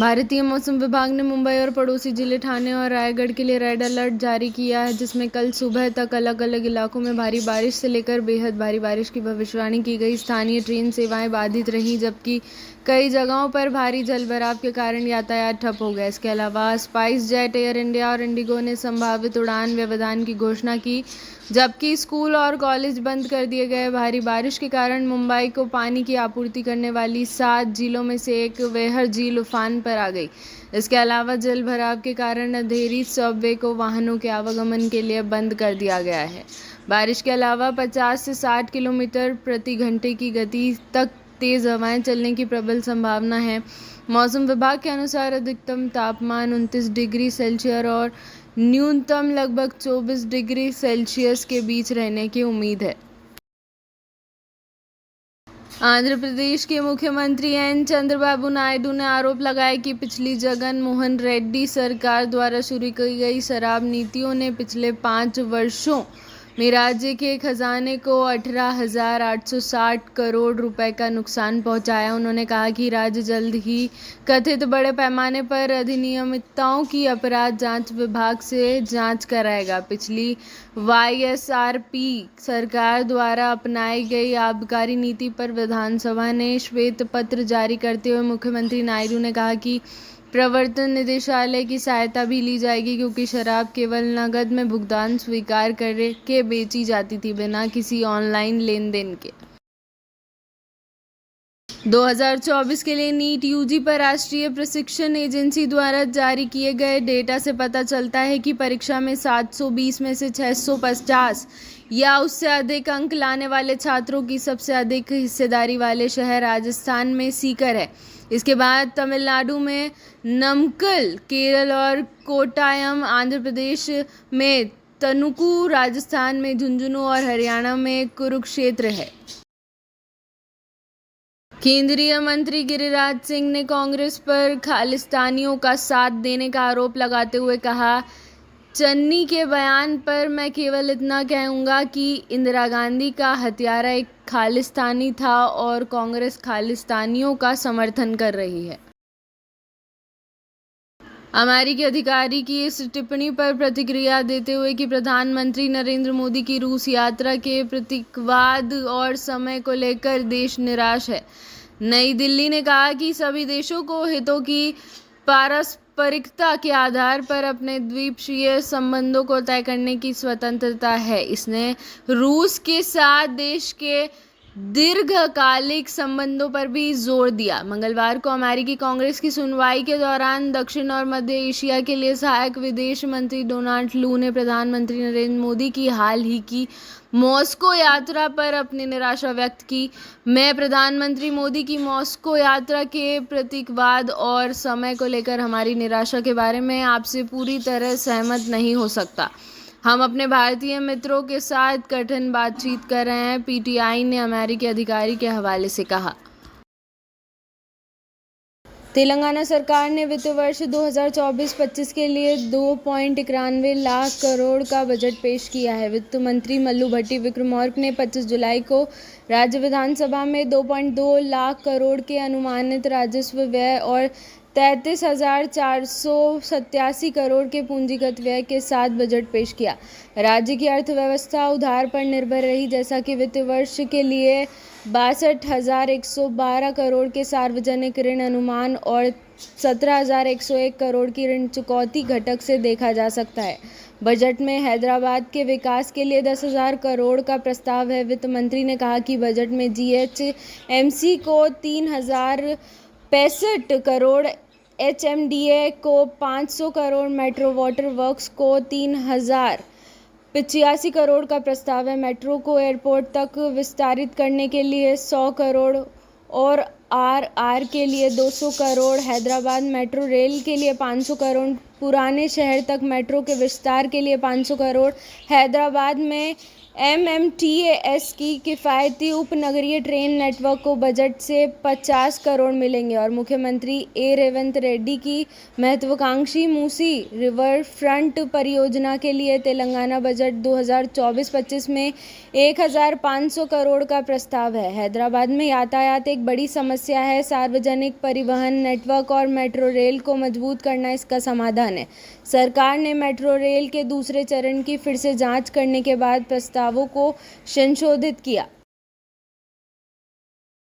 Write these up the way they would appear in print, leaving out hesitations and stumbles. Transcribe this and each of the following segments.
भारतीय मौसम विभाग ने मुंबई और पड़ोसी जिले ठाणे और रायगढ़ के लिए रेड अलर्ट जारी किया है, जिसमें कल सुबह तक अलग अलग इलाकों में भारी बारिश से लेकर बेहद भारी बारिश की भविष्यवाणी की गई। स्थानीय ट्रेन सेवाएं बाधित रहीं, जबकि कई जगहों पर भारी जलभराव के कारण यातायात ठप हो गया। इसके अलावा स्पाइस जेट, एयर इंडिया और इंडिगो ने संभावित उड़ान व्यवधान की घोषणा की, जबकि स्कूल और कॉलेज बंद कर दिए गए। भारी बारिश के कारण मुंबई को पानी की आपूर्ति करने वाली 7 झीलों में से एक वेहर झील उफान पर आ गई। इसके अलावा जल भराव के कारण अंधेरी सबवे को वाहनों के आवागमन के लिए बंद कर दिया गया है। बारिश के अलावा 50 से 60 किलोमीटर प्रति घंटे की गति तक तेज हवाएं चलने की प्रबल संभावना है। मौसम विभाग के अनुसार अधिकतम तापमान 29 डिग्री सेल्सियस और न्यूनतम लगभग 24 डिग्री सेल्सियस के बीच रहने की उम्मीद है। आंध्र प्रदेश के मुख्यमंत्री एन चंद्रबाबू नायडू ने आरोप लगाया कि पिछली जगन मोहन रेड्डी सरकार द्वारा शुरू की गई शराब नीतियों ने पिछले 5 वर्षों में राज्य के खजाने को 18,860 करोड़ रुपए का नुकसान पहुंचाया। उन्होंने कहा कि राज्य जल्द ही कथित बड़े पैमाने पर अनियमितताओं की अपराध जांच विभाग से जांच कराएगा। पिछली वाईएसआरपी सरकार द्वारा अपनाई गई आबकारी नीति पर विधानसभा ने श्वेत पत्र जारी करते हुए मुख्यमंत्री नायडू ने कहा कि प्रवर्तन निदेशालय की सहायता भी ली जाएगी, क्योंकि शराब केवल नकद में भुगतान स्वीकार करके बेची जाती थी, बिना किसी ऑनलाइन लेन देन के। 2024 के लिए नीट यूजी पर राष्ट्रीय प्रशिक्षण एजेंसी द्वारा जारी किए गए डेटा से पता चलता है कि परीक्षा में 720 में से 650 या उससे अधिक अंक लाने वाले छात्रों की सबसे अधिक हिस्सेदारी वाले शहर राजस्थान में सीकर है। इसके बाद तमिलनाडु में नमक्कल, केरल और कोट्टायम, आंध्र प्रदेश में तनुकू, राजस्थान में झुंझुनू और हरियाणा में कुरुक्षेत्र है। केंद्रीय मंत्री गिरिराज सिंह ने कांग्रेस पर खालिस्तानियों का साथ देने का आरोप लगाते हुए कहा, चन्नी के बयान पर मैं केवल इतना कहूँगा कि इंदिरा गांधी का हत्यारा एक खालिस्तानी था और कांग्रेस खालिस्तानियों का समर्थन कर रही है। अमेरिकी अधिकारी की इस टिप्पणी पर प्रतिक्रिया देते हुए कि प्रधानमंत्री नरेंद्र मोदी की रूस यात्रा के प्रतीकवाद और समय को लेकर देश निराश है। नई दिल्ली ने कहा कि सभी देशों को हितों की पारस्परिकता के आधार पर अपने द्विपक्षीय संबंधों को तय करने की स्वतंत्रता है। इसने रूस के साथ देश के दीर्घकालिक संबंधों पर भी जोर दिया। मंगलवार को अमेरिकी कांग्रेस की सुनवाई के दौरान दक्षिण और मध्य एशिया के लिए सहायक विदेश मंत्री डोनाल्ड लू ने प्रधानमंत्री नरेंद्र मोदी की हाल ही की मॉस्को यात्रा पर अपनी निराशा व्यक्त की। मैं प्रधानमंत्री मोदी की मॉस्को यात्रा के प्रतीकवाद और समय को लेकर हमारी निराशा के बारे में आपसे पूरी तरह सहमत नहीं हो सकता। हम अपने भारतीय मित्रों के साथ कठिन बातचीत कर रहे हैं, पीटीआई ने अमेरिकी अधिकारी के हवाले से कहा। तेलंगाना सरकार ने वित्त वर्ष 2024-25 के लिए 2.91 लाख करोड़ का बजट पेश किया है। वित्त मंत्री मल्लू भट्टी विक्रमार्क ने 25 जुलाई को राज्य विधानसभा में 2.2 लाख करोड़ के अनुमानित राजस्व व्यय और 33,487 करोड़ के पूंजीगत व्यय के साथ बजट पेश किया। राज्य की अर्थव्यवस्था उधार पर निर्भर रही, जैसा कि वित्त वर्ष के लिए 62,112 करोड़ के सार्वजनिक ऋण अनुमान और 17,101 करोड़ की ऋण चुकौती घटक से देखा जा सकता है। बजट में हैदराबाद के विकास के लिए 10,000 करोड़ का प्रस्ताव है। वित्त मंत्री ने कहा कि बजट में जीएचएमसी को 3,065 करोड़, एचएमडीए को 500 करोड़, मेट्रो वाटर वर्क्स को 3,085 करोड़ का प्रस्ताव है। मेट्रो को एयरपोर्ट तक विस्तारित करने के लिए 100 करोड़ और आरआर के लिए 200 करोड़, हैदराबाद मेट्रो रेल के लिए 500 करोड़, पुराने शहर तक मेट्रो के विस्तार के लिए 500 करोड़, हैदराबाद में MMTS की किफ़ायती उपनगरीय ट्रेन नेटवर्क को बजट से 50 करोड़ मिलेंगे और मुख्यमंत्री रेवंत रेड्डी की महत्वाकांक्षी मूसी रिवर फ्रंट परियोजना के लिए तेलंगाना बजट 2024-25 में 1500 करोड़ का प्रस्ताव है। हैदराबाद में यातायात एक बड़ी समस्या है। सार्वजनिक परिवहन नेटवर्क और मेट्रो रेल को मजबूत करना इसका समाधान है। सरकार ने मेट्रो रेल के दूसरे चरण की फिर से जांच करने के बाद प्रस्तावों को संशोधित किया।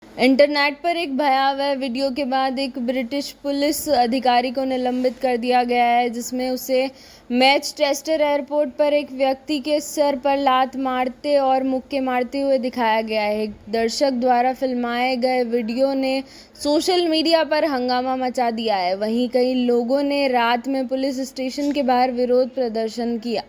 इंटरनेट पर एक भयावह वीडियो के बाद एक ब्रिटिश पुलिस अधिकारी को निलंबित कर दिया गया है, जिसमें उसे मैनचेस्टर एयरपोर्ट पर एक व्यक्ति के सर पर लात मारते और मुक्के मारते हुए दिखाया गया है। एक दर्शक द्वारा फिल्माए गए वीडियो ने सोशल मीडिया पर हंगामा मचा दिया है। वहीं कई लोगों ने रात में पुलिस स्टेशन के बाहर विरोध प्रदर्शन किया।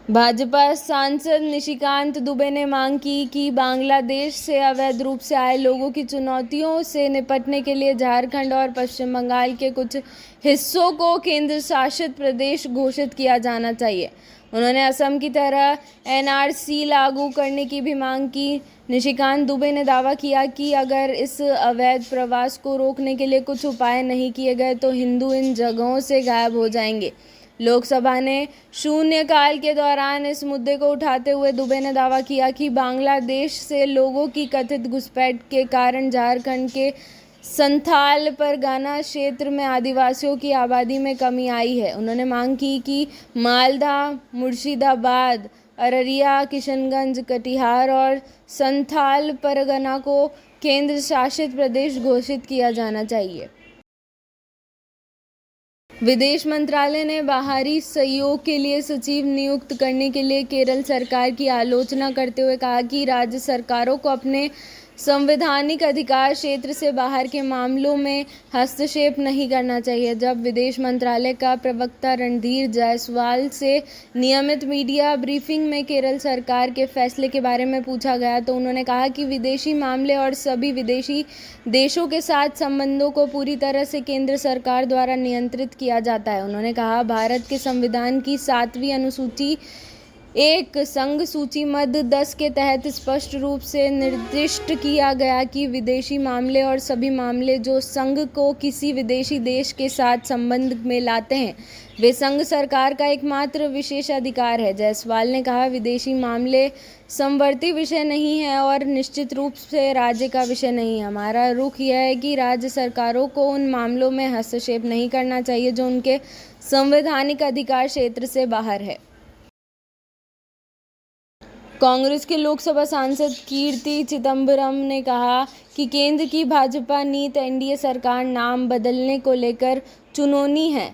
भाजपा सांसद निशिकांत दुबे ने मांग की कि बांग्लादेश से अवैध रूप से आए लोगों की चुनौतियों से निपटने के लिए झारखंड और पश्चिम बंगाल के कुछ हिस्सों को केंद्र शासित प्रदेश घोषित किया जाना चाहिए। उन्होंने असम की तरह NRC लागू करने की भी मांग की। निशिकांत दुबे ने दावा किया कि अगर इस अवैध प्रवास को रोकने के लिए कुछ उपाय नहीं किए गए तो हिंदू इन जगहों से गायब हो जाएंगे। लोकसभा ने शून्यकाल के दौरान इस मुद्दे को उठाते हुए दुबे ने दावा किया कि बांग्लादेश से लोगों की कथित घुसपैठ के कारण झारखंड के संथाल परगना क्षेत्र में आदिवासियों की आबादी में कमी आई है। उन्होंने मांग की कि मालदा, मुर्शिदाबाद, अररिया, किशनगंज, कटिहार और संथाल परगना को केंद्र शासित प्रदेश घोषित किया जाना चाहिए। विदेश मंत्रालय ने बाहरी सहयोग के लिए सचिव नियुक्त करने के लिए केरल सरकार की आलोचना करते हुए कहा कि राज्य सरकारों को अपने संवैधानिक अधिकार क्षेत्र से बाहर के मामलों में हस्तक्षेप नहीं करना चाहिए। जब विदेश मंत्रालय का प्रवक्ता रणधीर जायसवाल से नियमित मीडिया ब्रीफिंग में केरल सरकार के फैसले के बारे में पूछा गया तो उन्होंने कहा कि विदेशी मामले और सभी विदेशी देशों के साथ संबंधों को पूरी तरह से केंद्र सरकार द्वारा नियंत्रित किया जाता है। उन्होंने कहा, भारत के संविधान की 7वीं अनुसूची एक संघ सूची मद 10 के तहत स्पष्ट रूप से निर्दिष्ट किया गया कि विदेशी मामले और सभी मामले जो संघ को किसी विदेशी देश के साथ संबंध में लाते हैं वे संघ सरकार का एकमात्र विशेष अधिकार है। जायसवाल ने कहा, विदेशी मामले समवर्ती विषय नहीं है और निश्चित रूप से राज्य का विषय नहीं है। हमारा रुख यह है कि राज्य सरकारों को उन मामलों में हस्तक्षेप नहीं करना चाहिए जो उनके संवैधानिक अधिकार क्षेत्र से बाहर है। कांग्रेस के लोकसभा सांसद कीर्ति चिदंबरम ने कहा कि केंद्र की भाजपा नीति एनडीए सरकार नाम बदलने को लेकर चुनौती है,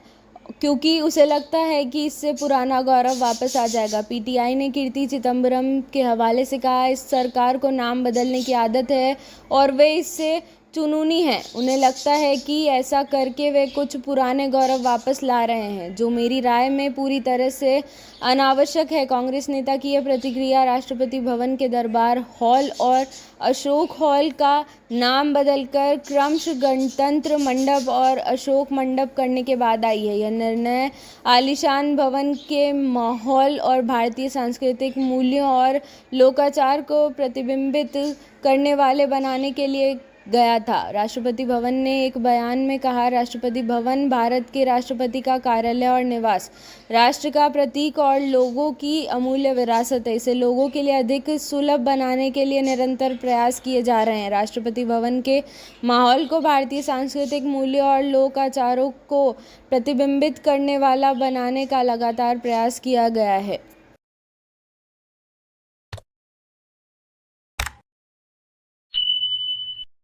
क्योंकि उसे लगता है कि इससे पुराना गौरव वापस आ जाएगा। पीटीआई ने कीर्ति चिदंबरम के हवाले से कहा, इस सरकार को नाम बदलने की आदत है और वे इससे चुनूनी है। उन्हें लगता है कि ऐसा करके वे कुछ पुराने गौरव वापस ला रहे हैं, जो मेरी राय में पूरी तरह से अनावश्यक है। कांग्रेस नेता की यह प्रतिक्रिया राष्ट्रपति भवन के दरबार हॉल और अशोक हॉल का नाम बदलकर क्रमशः गणतंत्र मंडप और अशोक मंडप करने के बाद आई है। यह निर्णय आलीशान भवन के माहौल और भारतीय सांस्कृतिक मूल्यों और लोकाचार को प्रतिबिंबित करने वाले बनाने के लिए गया था। राष्ट्रपति भवन ने एक बयान में कहा, राष्ट्रपति भवन भारत के राष्ट्रपति का कार्यालय और निवास राष्ट्र का प्रतीक और लोगों की अमूल्य विरासत है। इसे लोगों के लिए अधिक सुलभ बनाने के लिए निरंतर प्रयास किए जा रहे हैं। राष्ट्रपति भवन के माहौल को भारतीय सांस्कृतिक मूल्यों और लोकाचारों को प्रतिबिंबित करने वाला बनाने का लगातार प्रयास किया गया है।